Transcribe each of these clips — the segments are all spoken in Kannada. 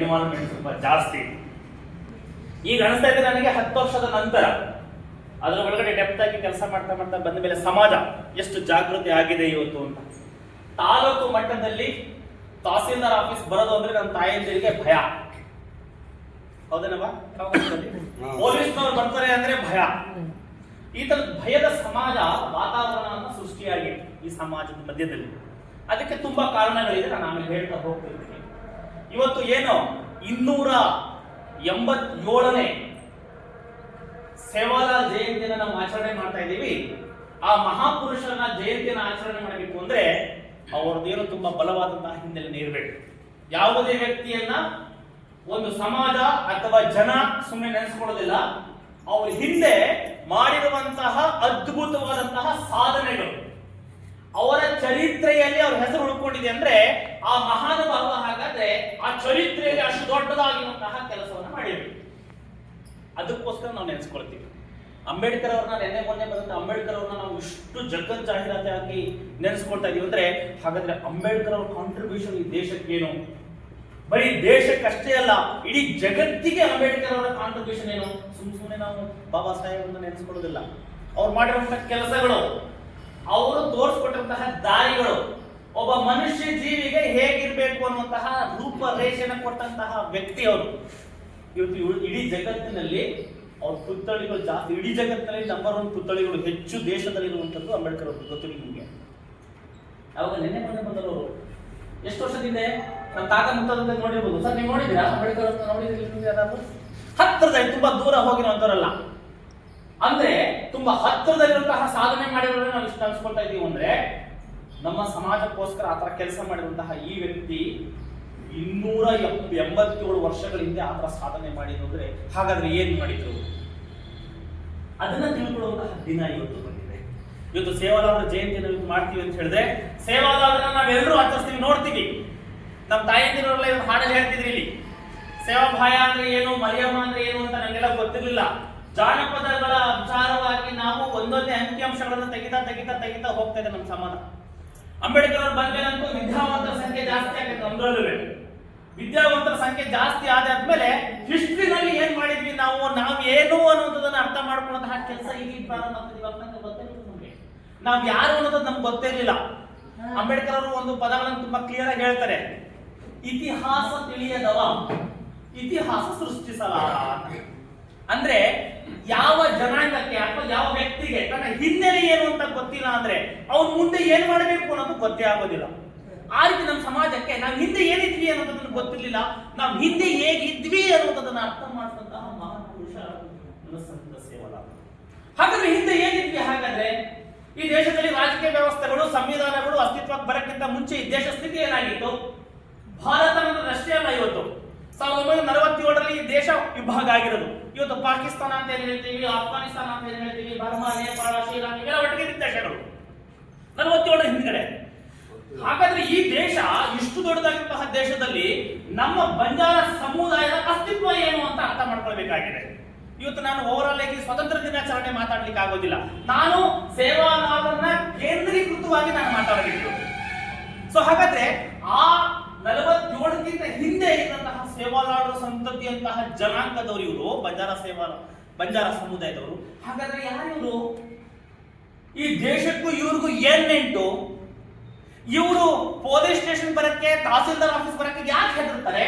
ಇನ್ವಾಲ್ವ್ಮೆಂಟ್ ಸ್ವಲ್ಪ ಜಾಸ್ತಿ. ಈಗ ಅನಿಸ್ತಾ ಇದೆ ನನಗೆ 10 ವರ್ಷದ ನಂತರ ಅದರ ಒಳಗಡೆ ಡೆಪ್ತ್ ಆಗಿ ಕೆಲಸ ಮಾಡ್ತಾ ಮಾಡ್ತಾ ಬಂದ ಮೇಲೆ ಸಮಾಜ ಎಷ್ಟು ಜಾಗೃತಿ ಆಗಿದೆ ಇವತ್ತು ಅಂತ. ತಾಲೂಕು ಮಟ್ಟದಲ್ಲಿ ತಹಸೀಲ್ದಾರ್ ಆಫೀಸ್ ಬರೋದು ಅಂದ್ರೆ ನನ್ನ ತಾಯಂದಿರಿಗೆ ಭಯ. ಹೌದೇನವ? ಪೊಲೀಸ್ನವ್ರು ಬರ್ತಾರೆ ಅಂದ್ರೆ ಭಯ. ಈ ತರ ಭಯದ ಸಮಾಜ ವಾತಾವರಣ ಸೃಷ್ಟಿಯಾಗಿದೆ ಈ ಸಮಾಜದ ಮಧ್ಯದಲ್ಲಿ. ಅದಕ್ಕೆ ತುಂಬಾ ಕಾರಣಗಳಿದೆ, ನಾನು ಆಮೇಲೆ ಹೇಳ್ತಾ ಹೋಗ್ತಿರ್ತೀನಿ. ಇವತ್ತು ಏನು 287ನೇ ಸೇವಾಲಾಲ್ ಜಯಂತಿಯನ್ನು ನಾವು ಆಚರಣೆ ಮಾಡ್ತಾ ಇದ್ದೀವಿ. ಆ ಮಹಾಪುರುಷನ ಜಯಂತಿಯನ್ನು ಆಚರಣೆ ಮಾಡಬೇಕು ಅಂದ್ರೆ ಅವ್ರದ್ದೇನು ತುಂಬಾ ಬಲವಾದಂತಹ ಹಿನ್ನೆಲೆ ಇರಬೇಕು. ಯಾವುದೇ ವ್ಯಕ್ತಿಯನ್ನ ಒಂದು ಸಮಾಜ ಅಥವಾ ಜನ ಸುಮ್ಮನೆ ನೆನೆಸ್ಕೊಳ್ಳೋದಿಲ್ಲ, ಅವ್ರ ಹಿಂದೆ ಮಾಡಿರುವಂತಹ ಅದ್ಭುತವಾದಂತಹ ಸಾಧನೆಗಳು, ಅವರ ಚರಿತ್ರೆಯಲ್ಲಿ ಅವ್ರ ಹೆಸರು ಉಳ್ಕೊಂಡಿದೆ ಅಂದ್ರೆ ಆ ಮಹಾನುಭಾವ ಹಾಗಾದ್ರೆ ಆ ಚರಿತ್ರೆಯಲ್ಲಿ ಅಷ್ಟು ದೊಡ್ಡದಾಗಿರುವಂತಹ ಕೆಲಸವನ್ನು ಮಾಡಿರ್ಬೇಕು. ಅದಕ್ಕೋಸ್ಕರ ನಾವು ನೆನೆಸ್ಕೊಳ್ತೀವಿ. ಅಂಬೇಡ್ಕರ್ ಅವ್ರನ್ನ ಮೊನ್ನೆ ಬಂದಂತ ಅಂಬೇಡ್ಕರ್ ಅವ್ರನ್ನ ನಾವು ಇಷ್ಟು ಜಗತ್ ಜಾಹೀರಾತಿ ಹಾಕಿ ನೆನೆಸ್ಕೊಳ್ತಾ ಇದೀವಿ ಅಂದ್ರೆ ಹಾಗಾದ್ರೆ ಅಂಬೇಡ್ಕರ್ ಅವ್ರ ಕಾಂಟ್ರಿಬ್ಯೂಷನ್ ಈ ದೇಶಕ್ಕೆ ಏನು? ಬರೀ ದೇಶಕ್ಕಷ್ಟೇ ಅಲ್ಲ, ಇಡೀ ಜಗತ್ತಿಗೆ ಅಂಬೇಡ್ಕರ್ ಅವರ ಕಾಂಟ್ರಿಬ್ಯೂಷನ್ ಏನು? ಸುಮ್ಮನೆ ನಾವು ಬಾಬಾ ಸಾಹೇಬ್ ನೆನೆಸ್ಕೊಳ್ಳೋದಿಲ್ಲ. ಅವ್ರು ಮಾಡಿರುವಂತಹ ಕೆಲಸಗಳು, ಅವರು ತೋರಿಸ್ಕೊಟ್ಟಂತಹ ದಾರಿಗಳು, ಒಬ್ಬ ಮನುಷ್ಯ ಜೀವಿಗೆ ಹೇಗಿರ್ಬೇಕು ಅನ್ನುವಂತಹ ರೂಪರೇಷೆಯನ್ನು ಕೊಟ್ಟಂತಹ ವ್ಯಕ್ತಿ ಅವರು. ಇವತ್ತು ಇಡೀ ಜಗತ್ತಿನಲ್ಲಿ ಅವ್ರ ಪುತ್ಥಳಿಗಳು ಜಾಸ್ತಿ. ಇಡೀ ಜಗತ್ತಿನಲ್ಲಿ ನಂಬರ್ 1 ಪುತ್ಥಳಿಗಳು ಹೆಚ್ಚು ದೇಶದಲ್ಲಿ ಇರುವಂತದ್ದು ಅಂಬೇಡ್ಕರ್ ಅವರು. ಗೊತ್ತಿಲ್ಲ ನಿಮಗೆ? ಅವಾಗ ಮೊನ್ನೆ ಬಂದವರು ಎಷ್ಟು ವರ್ಷದಿಂದ ನಮ್ಮ ತಾತ ಮುತ್ತದ ನೋಡಿರ್ಬೋದು ಸರ್. ನೀವು ನೋಡಿದ್ದೀರಾ ಅಂಬೇಡ್ಕರ್ ಅವ್ರನ್ನ? ನೋಡಿದ್ರಿ? ಹತ್ತಿರದಲ್ಲಿ, ತುಂಬಾ ದೂರ ಹೋಗಿರುವಂತವರಲ್ಲ. ಅಂದ್ರೆ ತುಂಬಾ ಹತ್ತಿರದಲ್ಲಿರುವಂತಹ ಸಾಧನೆ ಮಾಡಿರೋದ್ರೆ ನಾವು ಇಷ್ಟು ಅನ್ಸ್ಕೊಳ್ತಾ ಇದೀವಿ ಅಂದ್ರೆ ನಮ್ಮ ಸಮಾಜಕ್ಕೋಸ್ಕರ ಆತರ ಕೆಲಸ ಮಾಡಿರುವಂತಹ ಈ ವ್ಯಕ್ತಿ 287 ವರ್ಷಗಳ ಹಿಂದೆ ಆತರ ಸಾಧನೆ ಮಾಡಿದ್ರು ಅಂದ್ರೆ ಹಾಗಾದ್ರೆ ಏನ್ ಮಾಡಿದ್ರು ಅದನ್ನ ತಿಳ್ಕೊಳ್ಳುವಂತಹ ದಿನ ಇವತ್ತು ಬಂದಿದೆ. ಇವತ್ತು ಸೇವಾಲಾಲರ ಜಯಂತಿಯನ್ನು ಇವತ್ತು ಮಾಡ್ತೀವಿ ಅಂತ ಹೇಳಿದ್ರೆ ಸೇವಾಲಾಲರನ್ನ ನಾವೆಲ್ಲರೂ ಆಚರಿಸ್ತೀವಿ, ನೋಡ್ತೀವಿ. ನಮ್ಮ ತಾಯಂದಿರವರೆಲ್ಲ ಇವತ್ತು ಹಾಡಲ್ಲಿ ಹೇಳ್ತಿದ್ರಿ ಇಲ್ಲಿ ಸೇವಾಭಾಯ ಅಂದ್ರೆ ಏನು, ಮರಿಯಮ್ಮ ಅಂದ್ರೆ ಏನು ಅಂತ ನಂಗೆಲ್ಲ ಗೊತ್ತಿರ್ಲಿಲ್ಲ. ಜಾನಪದಗಳ ವಿಚಾರವಾಗಿ ನಾವು ಒಂದೊಂದೇ ಅಂಕಿಅಂಶಗಳನ್ನು ತೆಗಿತಾ ಹೋಗ್ತಾ ಇದೆ ನಮ್ಮ ಸಮಾಜ. ಅಂಬೇಡ್ಕರ್ ಅವರು ಬಂದ್ಮೇಲಂತೂ ವಿದ್ಯಾವಂತರ ಸಂಖ್ಯೆ ಜಾಸ್ತಿ ಆಗಿದೆ ನಮ್ದ್ರಲ್ಲೂ. ವಿದ್ಯಾವಂತರ ಸಂಖ್ಯೆ ಜಾಸ್ತಿ ಆದ್ಮೇಲೆ ಹಿಸ್ಟ್ರಿನಲ್ಲಿ ಏನ್ ಮಾಡಿದ್ವಿ ನಾವು ಏನು ಅನ್ನೋದನ್ನ ಅರ್ಥ ಮಾಡ್ಕೊಳ್ಳುವಂತಹ ಕೆಲಸ ಈಗ ಪ್ರಾರಂಭ ಆಗ್ತದೆ. ಇವಾಗ ನಮ್ಗೆ ಗೊತ್ತಿರಲಿಲ್ಲ, ನಮ್ಗೆ ನಾವ್ ಯಾರು ಅನ್ನೋದು ನಮ್ಗೆ ಗೊತ್ತಿರಲಿಲ್ಲ. ಅಂಬೇಡ್ಕರ್ ಅವರು ಒಂದು ಪದಗಳನ್ನು ತುಂಬಾ ಕ್ಲಿಯರ್ ಆಗಿ ಹೇಳ್ತಾರೆ, ಇತಿಹಾಸ ತಿಳಿಯದವ ಇತಿಹಾಸ ಸೃಷ್ಟಿಸಲಾರ. ಅಂದ್ರೆ ಯಾವ ಜನಾಂಗಕ್ಕೆ ಅಥವಾ ಯಾವ ವ್ಯಕ್ತಿಗೆ ತನ್ನ ಹಿನ್ನೆಲೆ ಏನು ಅಂತ ಗೊತ್ತಿಲ್ಲ ಅಂದ್ರೆ ಅವ್ನು ಮುಂದೆ ಏನ್ ಮಾಡಬೇಕು ಅನ್ನೋದು ಗೊತ್ತೇ ಆಗೋದಿಲ್ಲ. ಆ ರೀತಿ ನಮ್ಮ ಸಮಾಜಕ್ಕೆ ನಾವು ಹಿಂದೆ ಏನಿದ್ವಿ ಅನ್ನೋದನ್ನ ಗೊತ್ತಿರ್ಲಿಲ್ಲ, ನಾವು ಹಿಂದೆ ಹೇಗಿದ್ವಿ ಅನ್ನೋದನ್ನ ಅರ್ಥ ಮಾಡಿದಂತಹ ಮಹಾಪುರುಷ ಸಂತ ಸೇವಾಲಾಲ್. ಹಾಗಾದ್ರೆ ಹಿಂದೆ ಏನಿದ್ವಿ? ಹಾಗಾದ್ರೆ ಈ ದೇಶದಲ್ಲಿ ರಾಜಕೀಯ ವ್ಯವಸ್ಥೆಗಳು, ಸಂವಿಧಾನಗಳು ಅಸ್ತಿತ್ವಕ್ಕೆ ಬರಕ್ಕಿಂತ ಮುಂಚೆ ಈ ದೇಶ ಸ್ಥಿತಿ ಏನಾಗಿತ್ತು? ಭಾರತ ರಷ್ಯಾ ಅಲ್ಲ. ಇವತ್ತು 1947ರಲ್ಲಿ ಈ ದೇಶ ವಿಭಾಗ ಆಗಿರೋದು. ಇವತ್ತು ಪಾಕಿಸ್ತಾನ ಅಂತ ಏನ್ ಹೇಳ್ತೀವಿ, ಅಫ್ಘಾನಿಸ್ತಾನ ಅಂತ ಏನ್ ಹೇಳ್ತೀವಿ, ಬರ್ಮಾ, ನೇಪಾಳ, ಶ್ರೀಲಂಕಾ ಇವೆಲ್ಲ ಒಟ್ಟಿಗೆ ದೇಶಗಳು 47ರ ಹಿಂದ್ಗಡೆ. ಹಾಗಾದ್ರೆ ಈ ದೇಶ ಇಷ್ಟು ದೊಡ್ಡದಾಗಿರುವಂತಹ ದೇಶದಲ್ಲಿ ನಮ್ಮ ಬಂಜಾರ ಸಮುದಾಯದ ಅಸ್ತಿತ್ವ ಏನು ಅಂತ ಅರ್ಥ ಮಾಡ್ಕೊಳ್ಬೇಕಾಗಿದೆ. ಇವತ್ತು ನಾನು ಓವರಾಲ್ ಆಗಿ ಸ್ವತಂತ್ರ ದಿನಾಚರಣೆ ಮಾತಾಡ್ಲಿಕ್ಕೆ ಆಗೋದಿಲ್ಲ, ನಾನು ಸೇವಾಲಾಲನ್ನ ಕೇಂದ್ರೀಕೃತವಾಗಿ ನಾನು ಮಾತಾಡಬೇಕು. ಸೊ ಹಾಗಾದ್ರೆ ಆ 47ಕ್ಕಿಂತ ಹಿಂದೆ ಇದ್ದಂತಹ ಸೇವಾಲಾಲ್ ಸಂತತಿಯಂತಹ ಜನಾಂಗದವರು ಇವರು ಬಂಜಾರ ಸಮುದಾಯದವರು. ಹಾಗಾದ್ರೆ ಯಾರಿವರು? ಈ ದೇಶಕ್ಕೂ ಇವ್ರಿಗೂ ಏನ್ ನೆಂಟು? ಇವರು ಪೊಲೀಸ್ ಸ್ಟೇಷನ್ ಬರಕ್ಕೆ, ತಹಸೀಲ್ದಾರ್ ಆಫೀಸ್ ಬರಕ್ಕೆ ಯಾಕೆ ಹೆದರ್ತಾರೆ?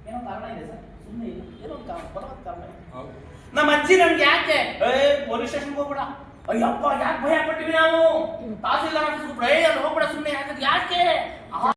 ಏನೋ ಕಾರಣ ಇದೆ ಸರ್, ಸುಮ್ಮನೆ ಇಲ್ಲ, ಏನೋ ಕಾರಣ. ನಮ್ಮ ಅಜ್ಜಿ ನಮ್ಗೆ ಯಾಕೆ ಪೊಲೀಸ್ ಸ್ಟೇಷನ್ ಹೋಗ್ಬೇಡ, ಅಯ್ಯಪ್ಪ ಯಾಕೆ ಭಯ ಪಟ್ಟಿವಿ ನಾವು, ತಹಸೀಲ್ದಾರ್ ಆಫೀಸ್ ಹೋಗ್ಬೇಡ, ಸುಮ್ಮನೆ ಯಾಕೆ